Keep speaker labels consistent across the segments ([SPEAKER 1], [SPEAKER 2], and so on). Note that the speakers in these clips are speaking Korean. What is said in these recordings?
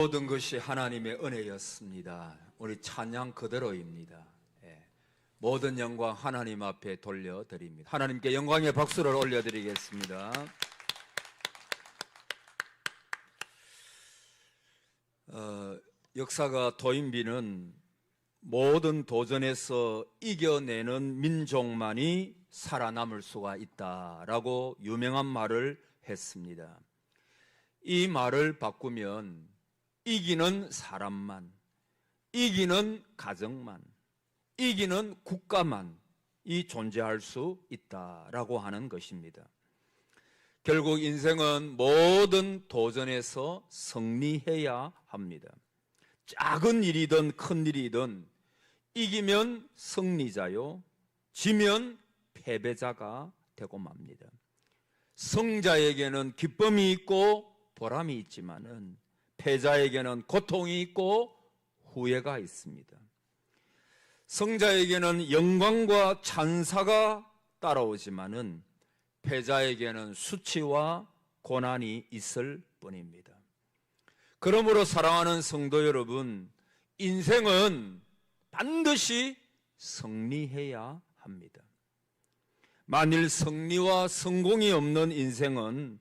[SPEAKER 1] 모든 것이 하나님의 은혜였습니다. 우리 찬양 그대로입니다. 모든 영광 하나님 앞에 돌려드립니다. 하나님께 영광의 박수를 올려드리겠습니다. 역사가 도인비는 모든 도전에서 이겨내는 민족만이 살아남을 수가 있다라고 유명한 말을 했습니다. 이 말을 바꾸면 이기는 사람만, 이기는 가정만, 이기는 국가만 이 존재할 수 있다라고 하는 것입니다. 결국 인생은 모든 도전에서 승리해야 합니다. 작은 일이든 큰 일이든 이기면 승리자요, 지면 패배자가 되고 맙니다. 승자에게는 기쁨이 있고 보람이 있지만은 패자에게는 고통이 있고 후회가 있습니다. 승자에게는 영광과 찬사가 따라오지만은 패자에게는 수치와 고난이 있을 뿐입니다. 그러므로 사랑하는 성도 여러분, 인생은 반드시 승리해야 합니다. 만일 승리와 성공이 없는 인생은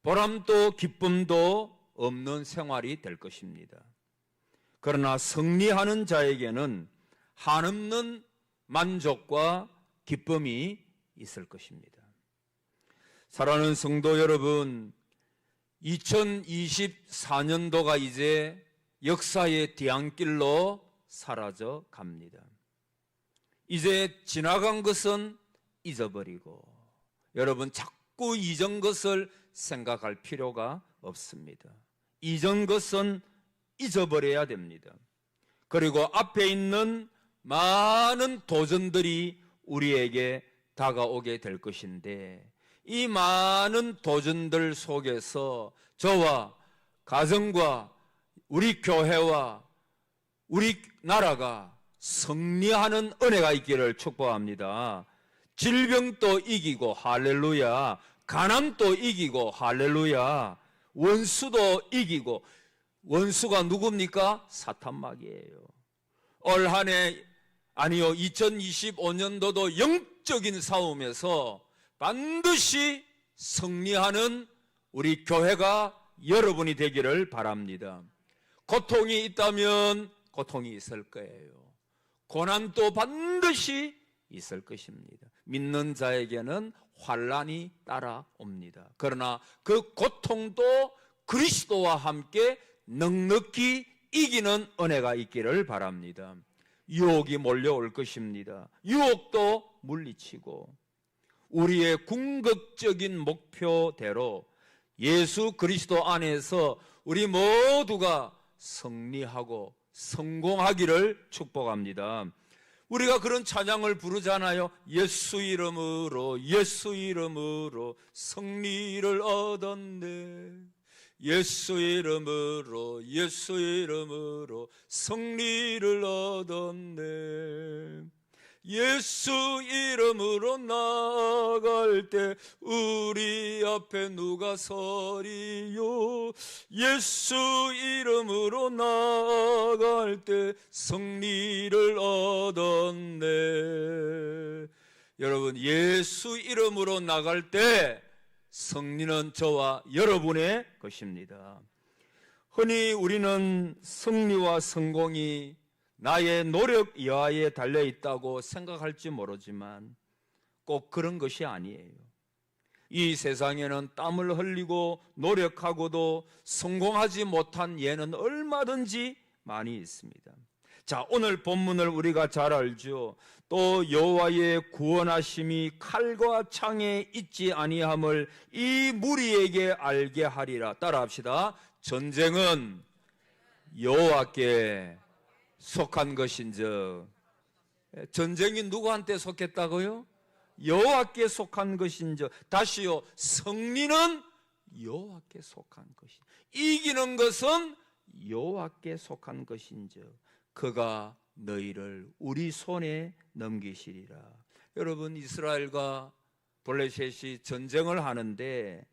[SPEAKER 1] 보람도 기쁨도 없는 생활이 될 것입니다. 그러나 승리하는 자에게는 한없는 만족과 기쁨이 있을 것입니다. 사랑하는 성도 여러분, 2024년도가 이제 역사의 뒤안길로 사라져 갑니다. 이제 지나간 것은 잊어버리고 여러분 자꾸 이전 것을 생각할 필요가 없습니다. 이전 것은 잊어버려야 됩니다. 그리고 앞에 있는 많은 도전들이 우리에게 다가오게 될 것인데 이 많은 도전들 속에서 저와 가정과 우리 교회와 우리 나라가 승리하는 은혜가 있기를 축복합니다. 질병도 이기고 할렐루야, 가난도 이기고 할렐루야, 원수도 이기고, 원수가 누굽니까? 사탄마귀예요. 올 한 해 아니요 2025년도도 영적인 싸움에서 반드시 승리하는 우리 교회가 여러분이 되기를 바랍니다. 고통이 있다면 고통이 있을 거예요. 고난도 반드시 있을 것입니다. 믿는 자에게는 환난이 따라옵니다. 그러나 그 고통도 그리스도와 함께 넉넉히 이기는 은혜가 있기를 바랍니다. 유혹이 몰려올 것입니다. 유혹도 물리치고 우리의 궁극적인 목표대로 예수 그리스도 안에서 우리 모두가 승리하고 성공하기를 축복합니다. 우리가 그런 찬양을 부르잖아요. 예수 이름으로 예수 이름으로 승리를 얻었네. 예수 이름으로 예수 이름으로 승리를 얻었네. 예수 이름으로 나아갈 때 우리 앞에 누가 서리요. 예수 이름으로 나아갈 때 승리를 얻었네. 여러분, 예수 이름으로 나갈 때 승리는 저와 여러분의 것입니다. 흔히 우리는 승리와 성공이 나의 노력 여하에 달려있다고 생각할지 모르지만 꼭 그런 것이 아니에요. 이 세상에는 땀을 흘리고 노력하고도 성공하지 못한 예는 얼마든지 많이 있습니다. 자, 오늘 본문을 우리가 잘 알죠. 또 여호와의 구원하심이 칼과 창에 있지 아니함을 이 무리에게 알게 하리라. 따라합시다. 전쟁은 여호와께 속한 것인즉. 전쟁이 누구한테 속했다고요? 여호와께 속한 것인즉. 다시요, 승리는 여호와께 속한 것이, 이기는 것은 여호와께 속한 것인즉 그가 너희를 우리 손에 넘기시리라. 여러분, 이스라엘과 블레셋이 전쟁을 하는데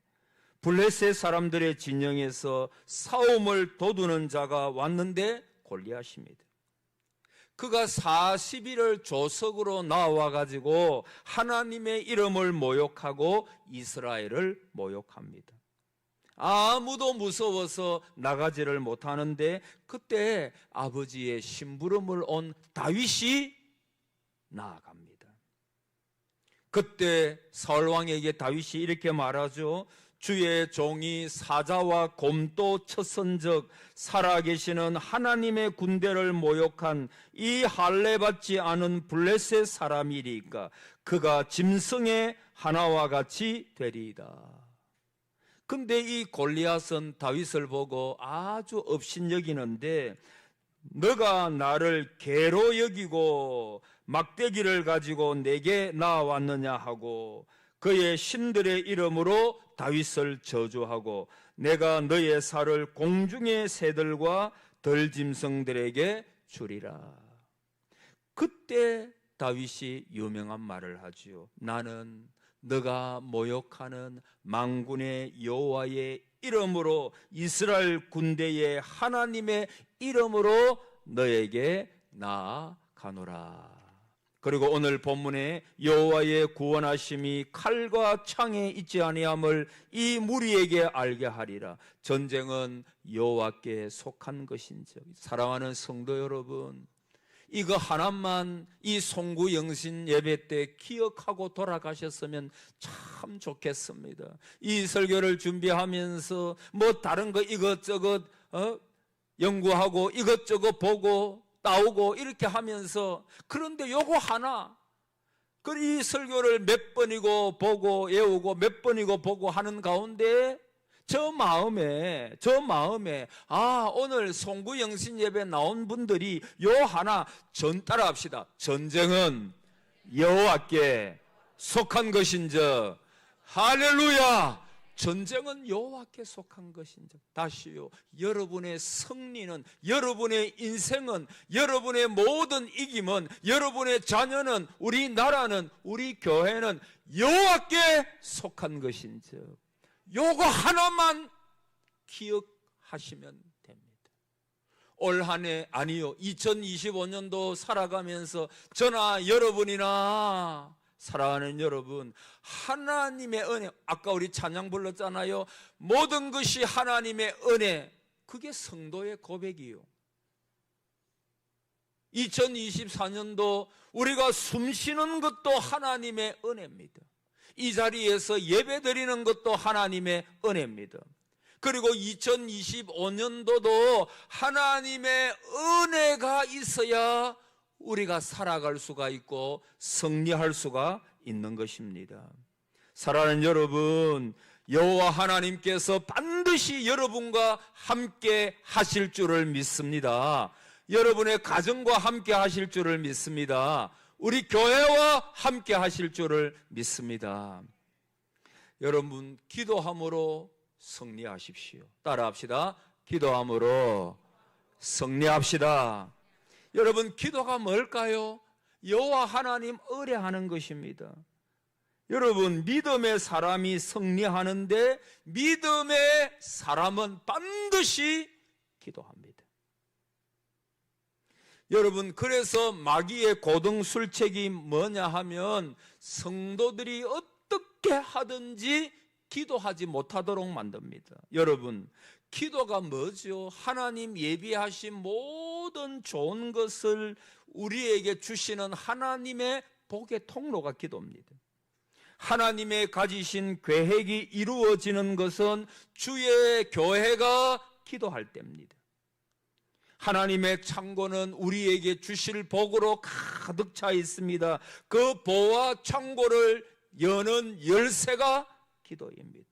[SPEAKER 1] 블레셋 사람들의 진영에서 싸움을 도두는 자가 왔는데 골리앗입니다. 그가 40일을 조석으로 나와가지고 하나님의 이름을 모욕하고 이스라엘을 모욕합니다. 아무도 무서워서 나가지를 못하는데 그때 아버지의 심부름을 온 다윗이 나아갑니다. 그때 사울왕에게 다윗이 이렇게 말하죠. 주의 종이 사자와 곰도 쳤은즉 살아계시는 하나님의 군대를 모욕한 이 할례받지 않은 블레셋 사람이리까 그가 짐승의 하나와 같이 되리이다. 근데 이 골리앗은 다윗을 보고 아주 업신여기는데 너가 나를 개로 여기고 막대기를 가지고 내게 나왔느냐 하고 그의 신들의 이름으로 다윗을 저주하고 내가 너의 살을 공중의 새들과 들짐승들에게 주리라. 그때 다윗이 유명한 말을 하지요. 나는 너가 모욕하는 만군의 여호와의 이름으로 이스라엘 군대의 하나님의 이름으로 너에게 나아가노라. 그리고 오늘 본문에 여호와의 구원하심이 칼과 창에 있지 아니함을 이 무리에게 알게 하리라. 전쟁은 여호와께 속한 것인즉. 사랑하는 성도 여러분, 이거 하나만 이 송구영신 예배 때 기억하고 돌아가셨으면 참 좋겠습니다. 이 설교를 준비하면서 뭐 다른 거 이것저것 연구하고 이것저것 보고 따오고 이렇게 하면서 그런데 요거 하나 이 설교를 몇 번이고 보고 외우고 몇 번이고 보고 하는 가운데 저 마음에 오늘 송구영신 예배 나온 분들이 요 하나 따라합시다. 전쟁은 여호와께 속한 것인즉. 할렐루야. 전쟁은 여호와께 속한 것인즉. 다시요, 여러분의 승리는, 여러분의 인생은, 여러분의 모든 이김은, 여러분의 자녀는, 우리 나라는, 우리 교회는 여호와께 속한 것인즉. 요거 하나만 기억하시면 됩니다. 올 한 해 아니요 2025년도 살아가면서 저나 여러분이나 사랑하는 여러분, 하나님의 은혜, 아까 우리 찬양 불렀잖아요. 모든 것이 하나님의 은혜, 그게 성도의 고백이요. 2024년도 우리가 숨 쉬는 것도 하나님의 은혜입니다. 이 자리에서 예배 드리는 것도 하나님의 은혜입니다. 그리고 2025년도도 하나님의 은혜가 있어야 우리가 살아갈 수가 있고 승리할 수가 있는 것입니다. 사랑하는 여러분, 여호와 하나님께서 반드시 여러분과 함께 하실 줄을 믿습니다. 여러분의 가정과 함께 하실 줄을 믿습니다. 우리 교회와 함께 하실 줄을 믿습니다. 여러분, 기도함으로 승리하십시오. 따라합시다. 기도함으로 승리합시다. 여러분, 기도가 뭘까요? 여호와 하나님 의뢰하는 것입니다. 여러분, 믿음의 사람이 승리하는데 믿음의 사람은 반드시 기도합니다. 여러분, 그래서 마귀의 고등술책이 뭐냐 하면 성도들이 어떻게 하든지 기도하지 못하도록 만듭니다. 여러분, 기도가 뭐죠? 하나님 예비하신 모든 좋은 것을 우리에게 주시는 하나님의 복의 통로가 기도입니다. 하나님의 가지신 계획이 이루어지는 것은 주의 교회가 기도할 때입니다. 하나님의 창고는 우리에게 주실 복으로 가득 차 있습니다. 그 보와 창고를 여는 열쇠가 기도입니다.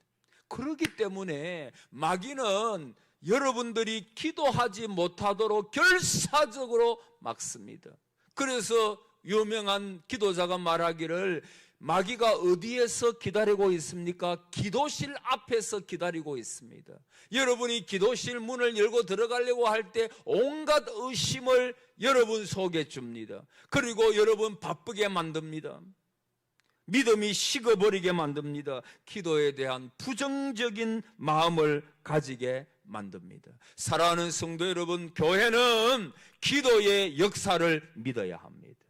[SPEAKER 1] 그렇기 때문에 마귀는 여러분들이 기도하지 못하도록 결사적으로 막습니다. 그래서 유명한 기도자가 말하기를 마귀가 어디에서 기다리고 있습니까? 기도실 앞에서 기다리고 있습니다. 여러분이 기도실 문을 열고 들어가려고 할 때 온갖 의심을 여러분 속에 줍니다. 그리고 여러분 바쁘게 만듭니다. 믿음이 식어버리게 만듭니다. 기도에 대한 부정적인 마음을 가지게 만듭니다. 사랑하는 성도 여러분, 교회는 기도의 역사를 믿어야 합니다.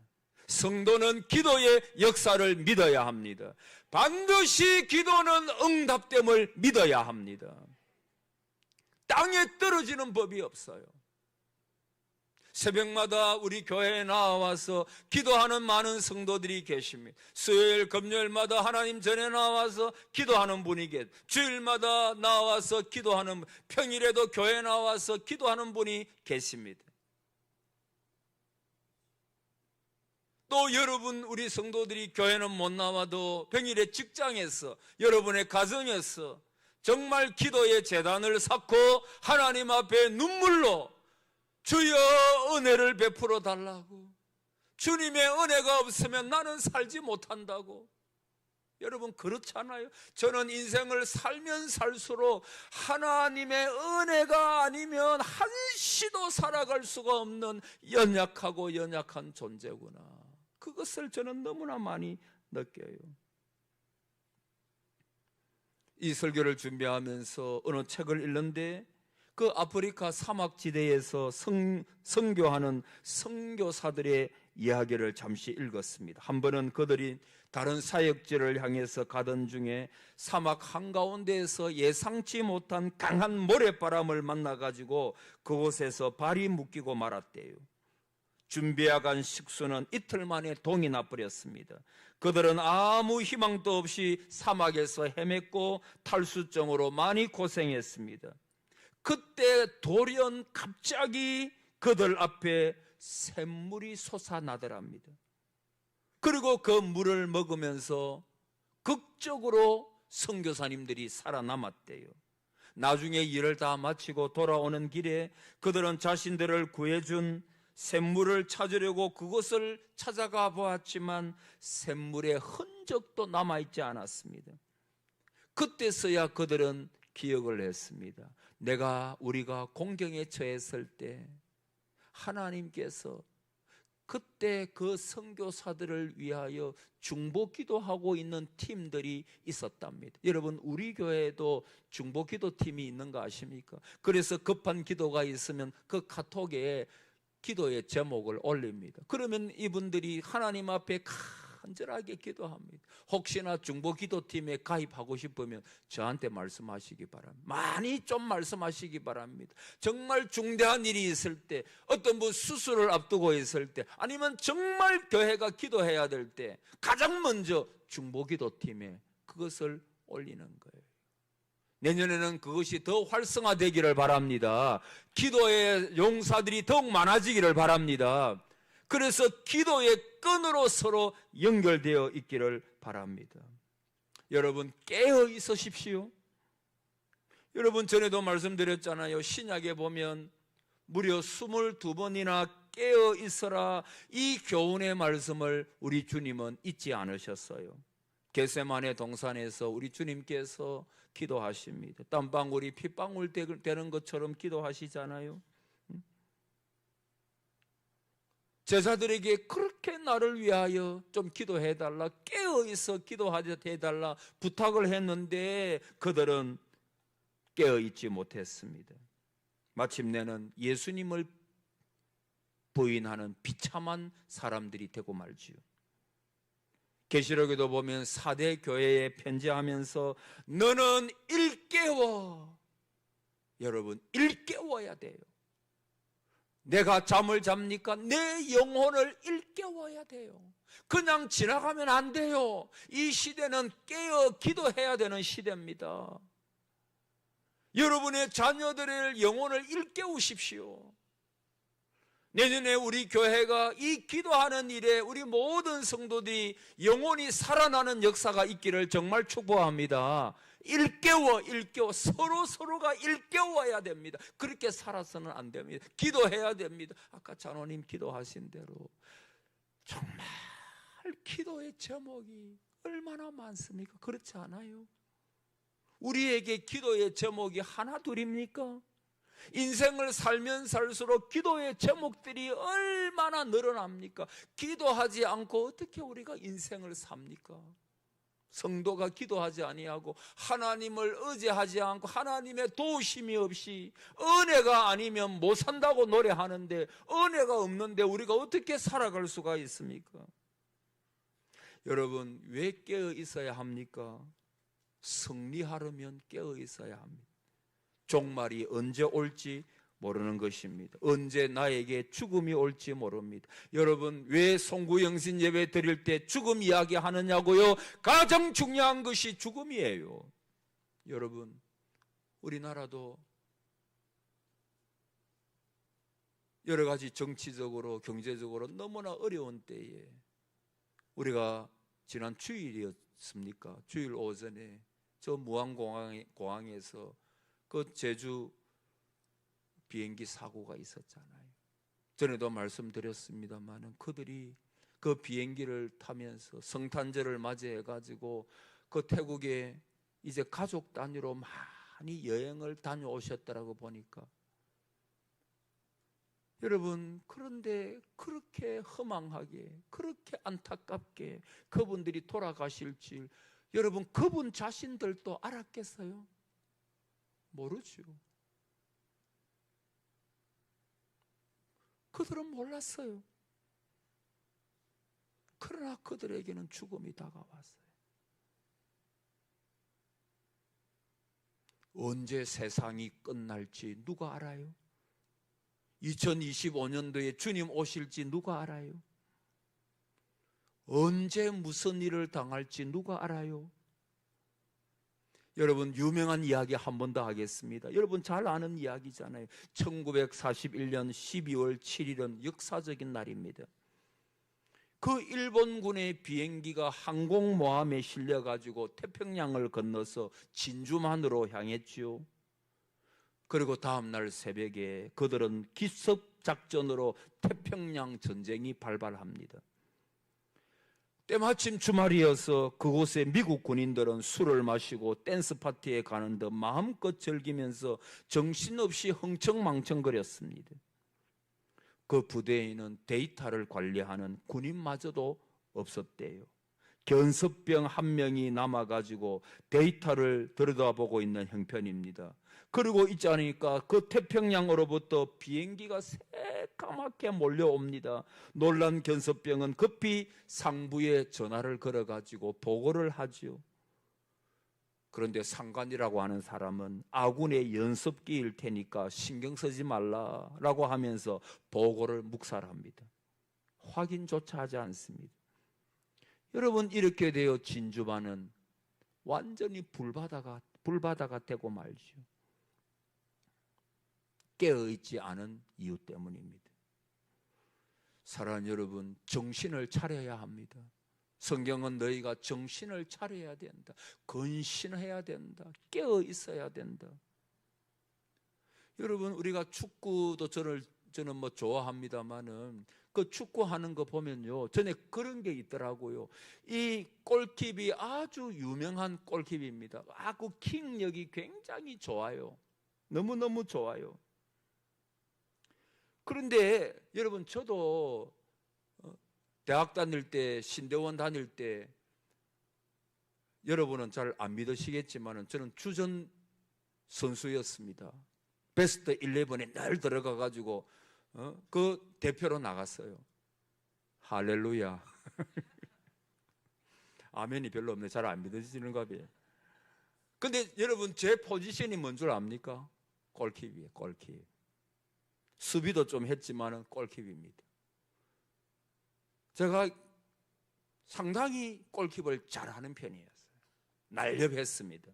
[SPEAKER 1] 성도는 기도의 역사를 믿어야 합니다. 반드시 기도는 응답됨을 믿어야 합니다. 땅에 떨어지는 법이 없어요. 새벽마다 우리 교회에 나와서 기도하는 많은 성도들이 계십니다. 수요일, 금요일마다 하나님 전에 나와서 기도하는 분이 계십니다. 주일마다 나와서 기도하는, 평일에도 교회에 나와서 기도하는 분이 계십니다. 또 여러분, 우리 성도들이 교회는 못 나와도 평일에 직장에서, 여러분의 가정에서 정말 기도의 제단을 쌓고 하나님 앞에 눈물로 주여 은혜를 베풀어 달라고, 주님의 은혜가 없으면 나는 살지 못한다고. 여러분, 그렇잖아요. 저는 인생을 살면 살수록 하나님의 은혜가 아니면 한시도 살아갈 수가 없는 연약하고 연약한 존재구나. 그것을 저는 너무나 많이 느껴요. 이 설교를 준비하면서 어느 책을 읽는데 그 아프리카 사막지대에서 선교하는 선교사들의 이야기를 잠시 읽었습니다. 한 번은 그들이 다른 사역지를 향해서 가던 중에 사막 한가운데에서 예상치 못한 강한 모래바람을 만나가지고 그곳에서 발이 묶이고 말았대요. 준비해간 식수는 이틀 만에 동이 나버렸습니다. 그들은 아무 희망도 없이 사막에서 헤맸고 탈수증으로 많이 고생했습니다. 그때 돌연 갑자기 그들 앞에 샘물이 솟아나더랍니다. 그리고 그 물을 먹으면서 극적으로 선교사님들이 살아남았대요. 나중에 일을 다 마치고 돌아오는 길에 그들은 자신들을 구해준 샘물을 찾으려고 그곳을 찾아가 보았지만 샘물의 흔적도 남아있지 않았습니다. 그때서야 그들은 기억을 했습니다. 우리가 공경에 처했을 때 하나님께서 그때 그 선교사들을 위하여 중보기도하고 있는 팀들이 있었답니다. 여러분, 우리 교회에도 중보기도팀이 있는 거 아십니까? 그래서 급한 기도가 있으면 그 카톡에 기도의 제목을 올립니다. 그러면 이분들이 하나님 앞에 간절하게 기도합니다. 혹시나 중보기도팀에 가입하고 싶으면 저한테 말씀하시기 바랍니다. 많이 좀 말씀하시기 바랍니다. 정말 중대한 일이 있을 때, 어떤 분 수술을 앞두고 있을 때, 아니면 정말 교회가 기도해야 될 때 가장 먼저 중보기도팀에 그것을 올리는 거예요. 내년에는 그것이 더 활성화되기를 바랍니다. 기도의 용사들이 더욱 많아지기를 바랍니다. 그래서 기도의 끈으로 서로 연결되어 있기를 바랍니다. 여러분, 깨어 있으십시오. 여러분, 전에도 말씀드렸잖아요. 신약에 보면 무려 22번이나 깨어 있어라, 이 교훈의 말씀을 우리 주님은 잊지 않으셨어요. 겟세마네 동산에서 우리 주님께서 기도하십니다. 땀방울이 핏방울 되는 것처럼 기도하시잖아요. 제자들에게 그렇게 나를 위하여 좀 기도해달라, 깨어있어 기도해달라 부탁을 했는데 그들은 깨어있지 못했습니다. 마침내는 예수님을 부인하는 비참한 사람들이 되고 말지요. 계시록에도 보면 4대 교회에 편지하면서 너는 일깨워, 여러분 일깨워야 돼요. 내가 잠을 잡니까? 내 영혼을 일깨워야 돼요. 그냥 지나가면 안 돼요. 이 시대는 깨어 기도해야 되는 시대입니다. 여러분의 자녀들의 영혼을 일깨우십시오. 내년에 우리 교회가 이 기도하는 일에 우리 모든 성도들이 영혼이 살아나는 역사가 있기를 정말 축복합니다. 일깨워 서로가 일깨워야 됩니다. 그렇게 살아서는 안 됩니다. 기도해야 됩니다. 아까 장로님 기도하신 대로 정말 기도의 제목이 얼마나 많습니까? 그렇지 않아요? 우리에게 기도의 제목이 하나 둘입니까? 인생을 살면 살수록 기도의 제목들이 얼마나 늘어납니까? 기도하지 않고 어떻게 우리가 인생을 삽니까? 성도가 기도하지 아니하고 하나님을 의지하지 않고 하나님의 도우심이 없이 은혜가 아니면 못 산다고 노래하는데 은혜가 없는데 우리가 어떻게 살아갈 수가 있습니까? 여러분, 왜 깨어 있어야 합니까? 승리하려면 깨어 있어야 합니다. 종말이 언제 올지 모르는 것입니다. 언제 나에게 죽음이 올지 모릅니다. 여러분, 왜 송구영신 예배 드릴 때 죽음 이야기 하느냐고요? 가장 중요한 것이 죽음이에요. 여러분, 우리나라도 여러 가지 정치적으로 경제적으로 너무나 어려운 때에 우리가 지난 주일이었습니까? 주일 오전에 저 무안공항에서 그 제주 비행기 사고가 있었잖아요. 전에도 말씀드렸습니다만 그들이 그 비행기를 타면서 성탄절을 맞이해가지고 그 태국에 이제 가족 단위로 많이 여행을 다녀오셨더라고 보니까 여러분, 그런데 그렇게 허망하게 그렇게 안타깝게 그분들이 돌아가실 줄 여러분 그분 자신들도 알았겠어요? 모르죠. 그들은 몰랐어요. 그러나 그들에게는 죽음이 다가왔어요. 언제 세상이 끝날지 누가 알아요? 2025년도에 주님 오실지 누가 알아요? 언제 무슨 일을 당할지 누가 알아요? 여러분, 유명한 이야기 한 번 더 하겠습니다. 여러분 잘 아는 이야기잖아요. 1941년 12월 7일은 역사적인 날입니다. 그 일본군의 비행기가 항공모함에 실려가지고 태평양을 건너서 진주만으로 향했지요. 그리고 다음날 새벽에 그들은 기습작전으로 태평양 전쟁이 발발합니다. 때마침 주말이어서 그곳에 미국 군인들은 술을 마시고 댄스 파티에 가는 듯 마음껏 즐기면서 정신없이 흥청망청거렸습니다. 그 부대에는 데이터를 관리하는 군인마저도 없었대요. 견습병 한 명이 남아가지고 데이터를 들여다보고 있는 형편입니다. 그리고 있지 않으니까 그 태평양으로부터 비행기가 새까맣게 몰려옵니다. 놀란 견습병은 급히 상부에 전화를 걸어가지고 보고를 하죠. 그런데 상관이라고 하는 사람은 아군의 연습기일 테니까 신경 쓰지 말라라고 하면서 보고를 묵살합니다. 확인조차 하지 않습니다. 여러분, 이렇게 되어 진주만은 완전히 불바다가 되고 말죠. 깨어있지 않은 이유 때문입니다. 사랑하는 여러분, 정신을 차려야 합니다. 성경은 너희가 정신을 차려야 된다. 근신해야 된다. 깨어 있어야 된다. 여러분, 우리가 축구도 저는 뭐 좋아합니다만은 그 축구하는 거 보면요, 전에 그런 게 있더라고요. 이 골킵이 아주 유명한 골킵입니다. 그 킥력이 굉장히 좋아요. 너무너무 좋아요. 그런데 여러분, 저도 대학 다닐 때, 신대원 다닐 때, 여러분은 잘 안 믿으시겠지만 저는 주전 선수였습니다. 베스트 11에 늘 들어가가지고 그 대표로 나갔어요. 할렐루야. 아멘이 별로 없네. 잘 안 믿어지는가 봐요. 근데 여러분, 제 포지션이 뭔 줄 압니까? 골킵이에요. 골킵. 수비도 좀 했지만 골킵입니다. 제가 상당히 골킵을 잘하는 편이었어요. 날렵했습니다.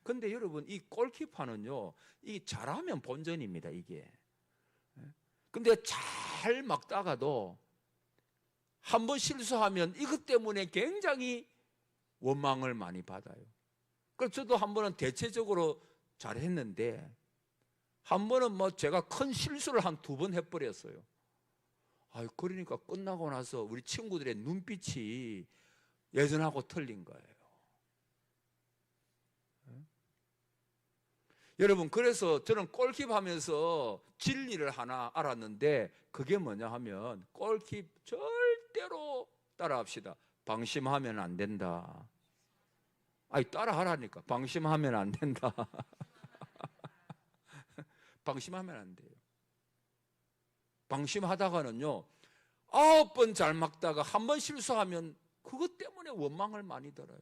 [SPEAKER 1] 근데 여러분, 이 골키퍼는요, 이 잘하면 본전입니다, 이게. 근데 잘 막다가도 한 번 실수하면 이것 때문에 굉장히 원망을 많이 받아요. 그래서 저도 한 번은 대체적으로 잘했는데, 한 번은 뭐 제가 큰 실수를 한 2번 해버렸어요. 그러니까 끝나고 나서 우리 친구들의 눈빛이 예전하고 틀린 거예요. 여러분, 그래서 저는 골킵 하면서 진리를 하나 알았는데, 그게 뭐냐 하면 골킵 절대로 따라합시다. 방심하면 안 된다. 아니 따라하라니까. 방심하면 안 된다. 방심하면 안 돼요. 방심하다가는요 9번 잘 막다가 한 번 실수하면 그것 때문에 원망을 많이 들어요.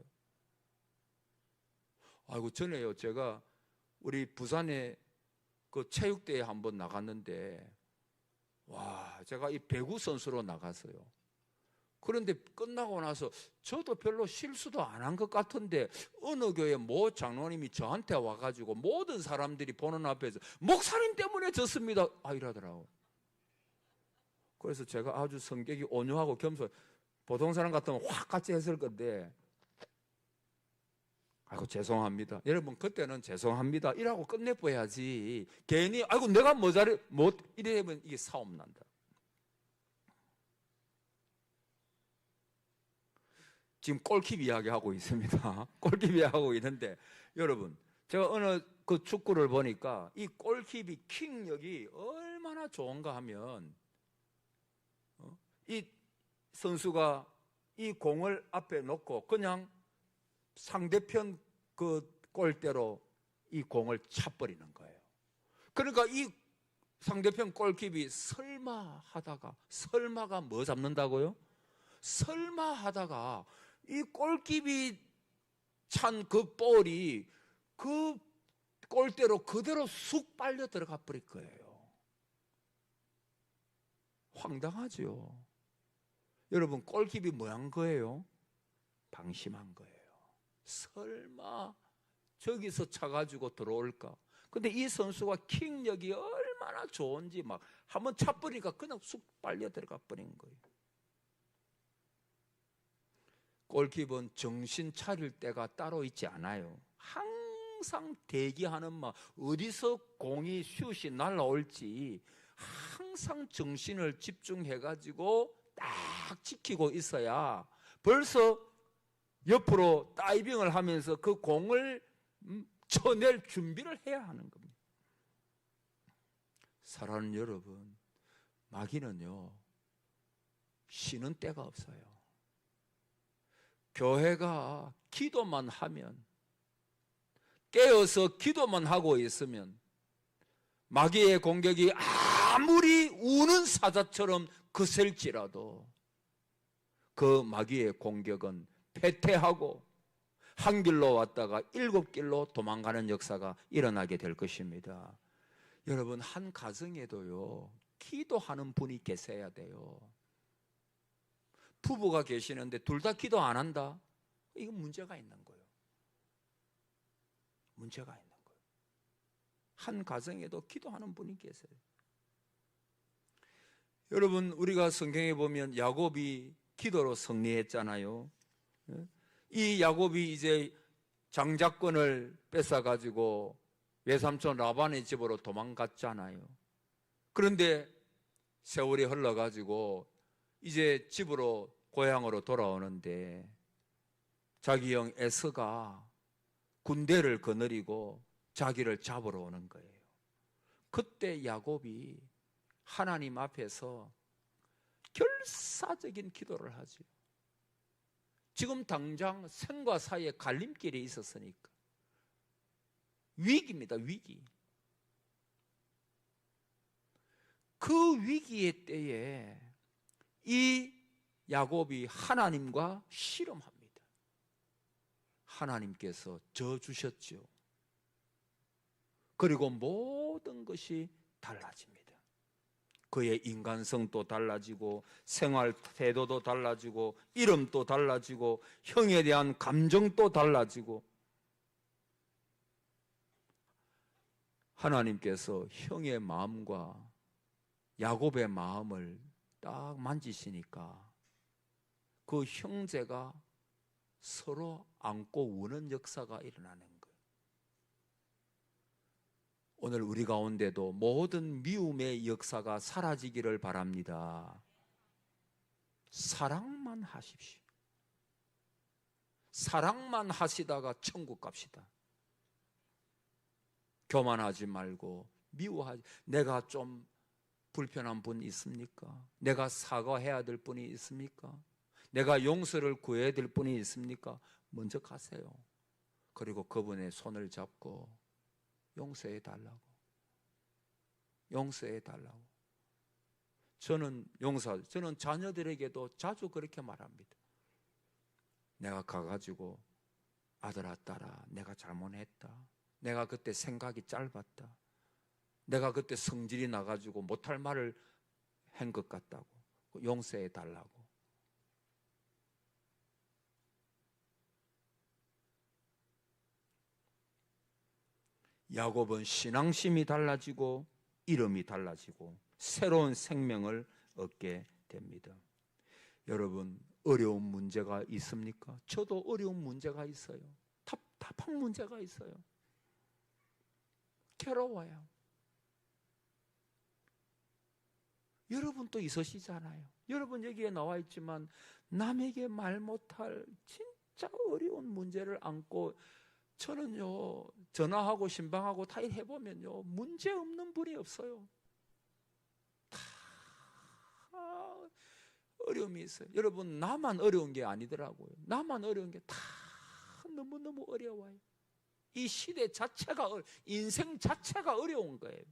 [SPEAKER 1] 아이고 전에요 제가 우리 부산에 그 체육대회 한번 나갔는데 와 제가 이 배구 선수로 나갔어요. 그런데 끝나고 나서 저도 별로 실수도 안 한 것 같은데 어느 교회 모 장로님이 저한테 와가지고 모든 사람들이 보는 앞에서 목사님 때문에 졌습니다 이러더라고. 그래서 제가 아주 성격이 온유하고 겸손, 보통 사람 같으면 확 같이 했을 건데 아이고 죄송합니다 여러분, 그때는 죄송합니다 이라고 끝내버려야지 괜히 아이고 내가 뭐 잘해 못 이래면 이게 싸움 난다. 지금 골킵 이야기하고 있습니다. 골킵 이야기하고 있는데 여러분 제가 어느 그 축구를 보니까 이 골킵이 킥력이 얼마나 좋은가 하면 이 선수가 이 공을 앞에 놓고 그냥 상대편 그 골대로 이 공을 차버리는 거예요. 그러니까 이 상대편 골킵이 설마 하다가, 설마가 뭐 잡는다고요? 설마 하다가 이 골킵이 찬 그 볼이 그 골대로 그대로 쑥 빨려 들어가 버릴 거예요. 황당하죠. 여러분 골킵이 뭐 한 거예요? 방심한 거예요. 설마 저기서 차가지고 들어올까? 근데 이 선수가 킥력이 얼마나 좋은지 막 한번 차버리니까 그냥 쑥 빨려 들어가 버린 거예요. 골킵은 정신 차릴 때가 따로 있지 않아요. 항상 대기하는 막 어디서 공이 슛이 날아올지 항상 정신을 집중해가지고 딱 지키고 있어야 벌써 옆으로 다이빙을 하면서 그 공을 쳐낼 준비를 해야 하는 겁니다. 사랑하는 여러분, 마귀는요 쉬는 때가 없어요. 교회가 기도만 하면, 깨어서 기도만 하고 있으면 마귀의 공격이 아무리 우는 사자처럼 거셀지라도 그 마귀의 공격은 패퇴하고 한 길로 왔다가 7길로 도망가는 역사가 일어나게 될 것입니다. 여러분 한 가정에도요 기도하는 분이 계셔야 돼요. 부부가 계시는데 둘 다 기도 안 한다? 이건 문제가 있는 거예요. 문제가 있는 거예요. 한 가정에도 기도하는 분이 계세요. 여러분 우리가 성경에 보면 야곱이 기도로 승리했잖아요. 이 야곱이 이제 장자권을 뺏어가지고 외삼촌 라반의 집으로 도망갔잖아요. 그런데 세월이 흘러가지고 이제 집으로 고향으로 돌아오는데 자기 형 에서가 군대를 거느리고 자기를 잡으러 오는 거예요. 그때 야곱이 하나님 앞에서 결사적인 기도를 하죠. 지금 당장 생과 사이에 갈림길이 있었으니까 위기입니다. 위기. 그 위기의 때에 이 야곱이 하나님과 씨름합니다. 하나님께서 져주셨죠. 그리고 모든 것이 달라집니다. 그의 인간성도 달라지고 생활 태도도 달라지고 이름도 달라지고 형에 대한 감정도 달라지고 하나님께서 형의 마음과 야곱의 마음을 딱 만지시니까 그 형제가 서로 안고 우는 역사가 일어나는 거예요. 오늘 우리 가운데도 모든 미움의 역사가 사라지기를 바랍니다. 사랑만 하십시오. 사랑만 하시다가 천국 갑시다. 교만하지 말고 미워하지. 내가 좀 불편한 분 있습니까? 내가 사과해야 될 분이 있습니까? 내가 용서를 구해야 될 분이 있습니까? 먼저 가세요. 그리고 그분의 손을 잡고 용서해 달라고. 용서해 달라고. 저는 자녀들에게도 자주 그렇게 말합니다. 내가 가가지고 아들아 딸아 내가 잘못했다. 내가 그때 생각이 짧았다. 내가 그때 성질이 나가지고 못할 말을 한 것 같다고. 용서해 달라고. 야곱은 신앙심이 달라지고 이름이 달라지고 새로운 생명을 얻게 됩니다. 여러분 어려운 문제가 있습니까? 저도 어려운 문제가 있어요. 답답한 문제가 있어요. 괴로워요. 여러분도 있으시잖아요. 여러분 여기에 나와 있지만 남에게 말 못할 진짜 어려운 문제를 안고 저는요 전화하고 신방하고 다 해보면요 문제 없는 분이 없어요. 다 어려움이 있어요. 여러분 나만 어려운 게 아니더라고요. 나만 어려운 게 다 너무너무 어려워요. 이 시대 자체가 인생 자체가 어려운 거예요.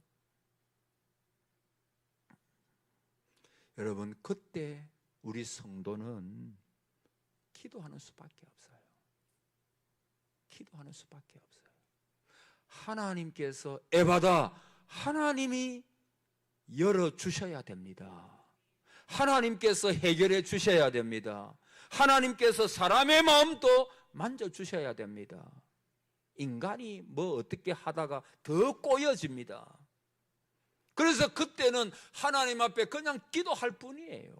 [SPEAKER 1] 여러분 그때 우리 성도는 기도하는 수밖에 없어요. 기도하는 수밖에 없어요. 하나님께서 에바다 하나님이 열어주셔야 됩니다. 하나님께서 해결해 주셔야 됩니다. 하나님께서 사람의 마음도 만져주셔야 됩니다. 인간이 뭐 어떻게 하다가 더 꼬여집니다. 그래서 그때는 하나님 앞에 그냥 기도할 뿐이에요.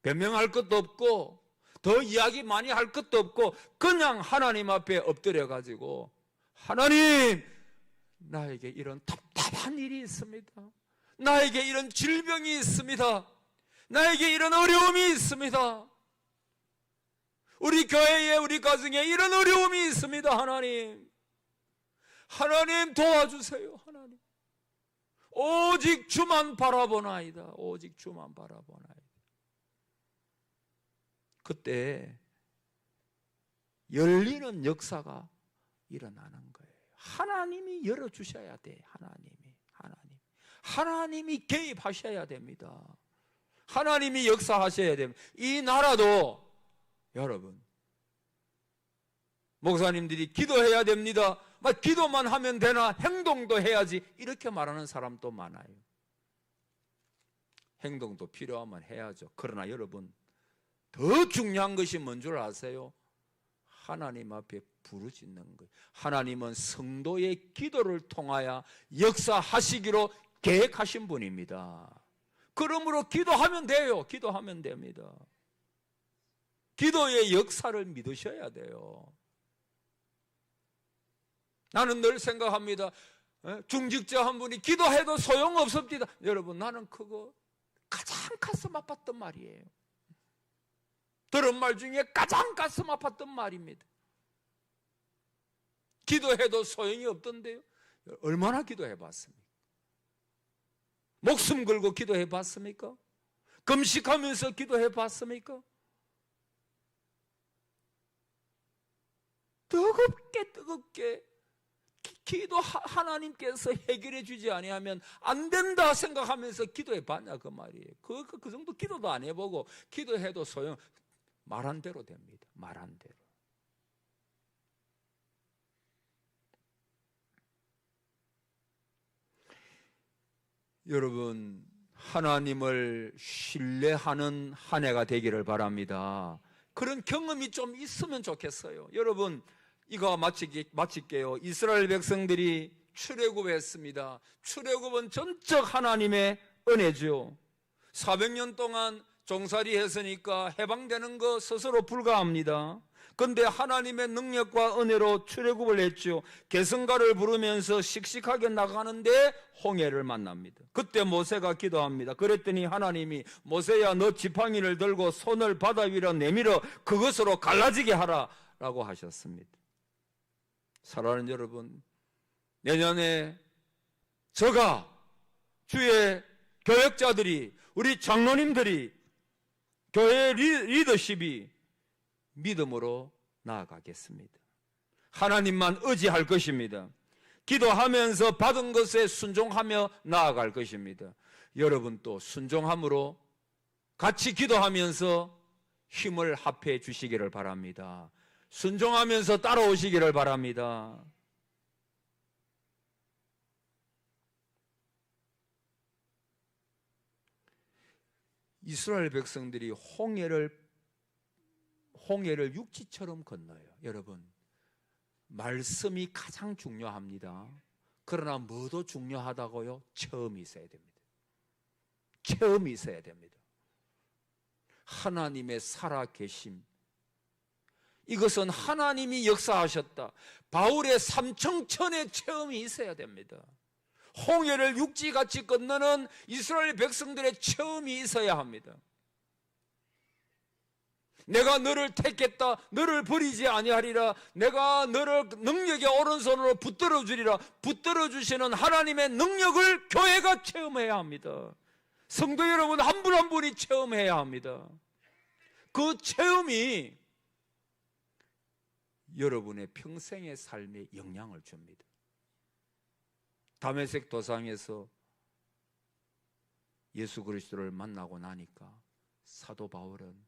[SPEAKER 1] 변명할 것도 없고 더 이야기 많이 할 것도 없고 그냥 하나님 앞에 엎드려 가지고 하나님 나에게 이런 답답한 일이 있습니다. 나에게 이런 질병이 있습니다. 나에게 이런 어려움이 있습니다. 우리 교회에 우리 가정에 이런 어려움이 있습니다. 하나님 도와주세요. 하나님 오직 주만 바라보나이다. 오직 주만 바라보나이다. 그때 열리는 역사가 일어나는 거예요. 하나님이 열어주셔야 돼. 하나님이 개입하셔야 됩니다. 하나님이 역사하셔야 됩니다. 이 나라도 여러분 목사님들이 기도해야 됩니다. 기도만 하면 되나 행동도 해야지 이렇게 말하는 사람도 많아요. 행동도 필요하면 해야죠. 그러나 여러분 더 중요한 것이 뭔 줄 아세요? 하나님 앞에 부르짖는 거예요. 하나님은 성도의 기도를 통하여 역사하시기로 계획하신 분입니다. 그러므로 기도하면 돼요. 기도하면 됩니다. 기도의 역사를 믿으셔야 돼요. 나는 늘 생각합니다. 중직자 한 분이 기도해도 소용없습니다. 여러분 나는 그거 가장 가슴 아팠던 말이에요. 들은 말 중에 가장 가슴 아팠던 말입니다. 기도해도 소용이 없던데요. 얼마나 기도해 봤습니까? 목숨 걸고 기도해 봤습니까? 금식하면서 기도해 봤습니까? 뜨겁게 기도 하나님께서 해결해 주지 아니하면 안 된다 생각하면서 기도해 봤냐 그 말이에요. 그 정도 기도도 안 해보고 기도해도 소용 말한 대로 됩니다. 말한 대로. 여러분 하나님을 신뢰하는 한 해가 되기를 바랍니다. 그런 경험이 좀 있으면 좋겠어요. 여러분 이거 마칠게요. 이스라엘 백성들이 출애굽했습니다. 출애굽은 전적 하나님의 은혜죠. 400년 동안 종살이 했으니까 해방되는 거 스스로 불가합니다. 그런데 하나님의 능력과 은혜로 출애굽을 했죠. 계승가를 부르면서 씩씩하게 나가는데 홍해를 만납니다. 그때 모세가 기도합니다. 그랬더니 하나님이 모세야 너 지팡이를 들고 손을 바다 위로 내밀어 그것으로 갈라지게 하라 라고 하셨습니다. 사랑하는 여러분, 내년에 저가 주의 교역자들이 우리 장로님들이 교회 리더십이 믿음으로 나아가겠습니다. 하나님만 의지할 것입니다. 기도하면서 받은 것에 순종하며 나아갈 것입니다. 여러분 또 순종함으로 같이 기도하면서 힘을 합해 주시기를 바랍니다. 순종하면서 따라오시기를 바랍니다. 이스라엘 백성들이 홍해를 육지처럼 건너요. 여러분, 말씀이 가장 중요합니다. 그러나 뭐도 중요하다고요? 체험이 있어야 됩니다. 체험이 있어야 됩니다. 하나님의 살아계심, 이것은 하나님이 역사하셨다. 바울의 삼청천의 체험이 있어야 됩니다. 홍해를 육지같이 건너는 이스라엘 백성들의 체험이 있어야 합니다. 내가 너를 택했다, 너를 버리지 아니하리라, 내가 너를 능력의 오른손으로 붙들어 주리라. 붙들어 주시는 하나님의 능력을 교회가 체험해야 합니다. 성도 여러분 한 분 한 분이 체험해야 합니다. 그 체험이 여러분의 평생의 삶에 영향을 줍니다. 다메섹 도상에서 예수 그리스도를 만나고 나니까 사도 바울은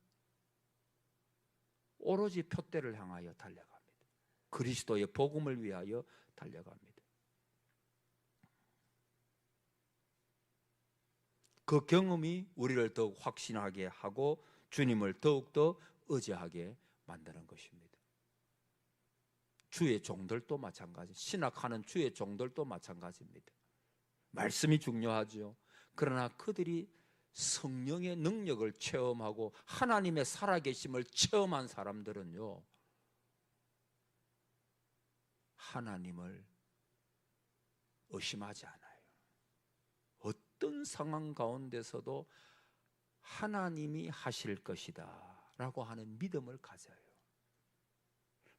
[SPEAKER 1] 오로지 표대를 향하여 달려갑니다. 그리스도의 복음을 위하여 달려갑니다. 그 경험이 우리를 더욱 확신하게 하고 주님을 더욱더 의지하게 만드는 것입니다. 주의 종들도 마찬가지, 신학하는 주의 종들도 마찬가지입니다. 말씀이 중요하죠. 그러나 그들이 성령의 능력을 체험하고 하나님의 살아계심을 체험한 사람들은요, 하나님을 의심하지 않아요. 어떤 상황 가운데서도 하나님이 하실 것이다 라고 하는 믿음을 가져요.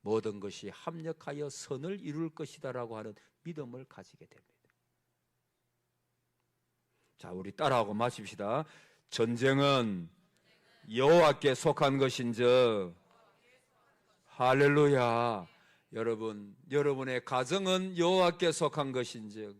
[SPEAKER 1] 모든 것이 합력하여 선을 이룰 것이다 라고 하는 믿음을 가지게 됩니다. 자, 우리 따라하고 마십시다. 전쟁은 여호와께 속한 것인즉. 할렐루야. 여러분, 여러분의 가정은 여호와께 속한 것인즉,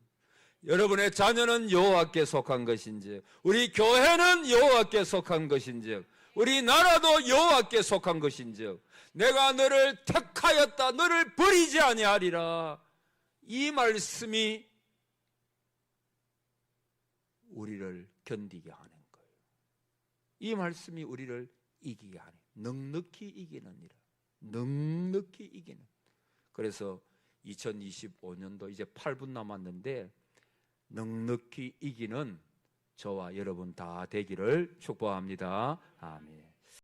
[SPEAKER 1] 여러분의 자녀는 여호와께 속한 것인즉, 우리 교회는 여호와께 속한 것인즉, 우리 나라도 여호와께 속한 것인즉, 내가 너를 택하였다, 너를 버리지 아니하리라. 이 말씀이 우리를 견디게 하는 거예요. 이 말씀이 우리를 이기게 하는, 넉넉히 이기느니라. 넉넉히 이기는. 그래서 2025년도 이제 8분 남았는데 넉넉히 이기는 저와 여러분 다 되기를 축복합니다. 아멘.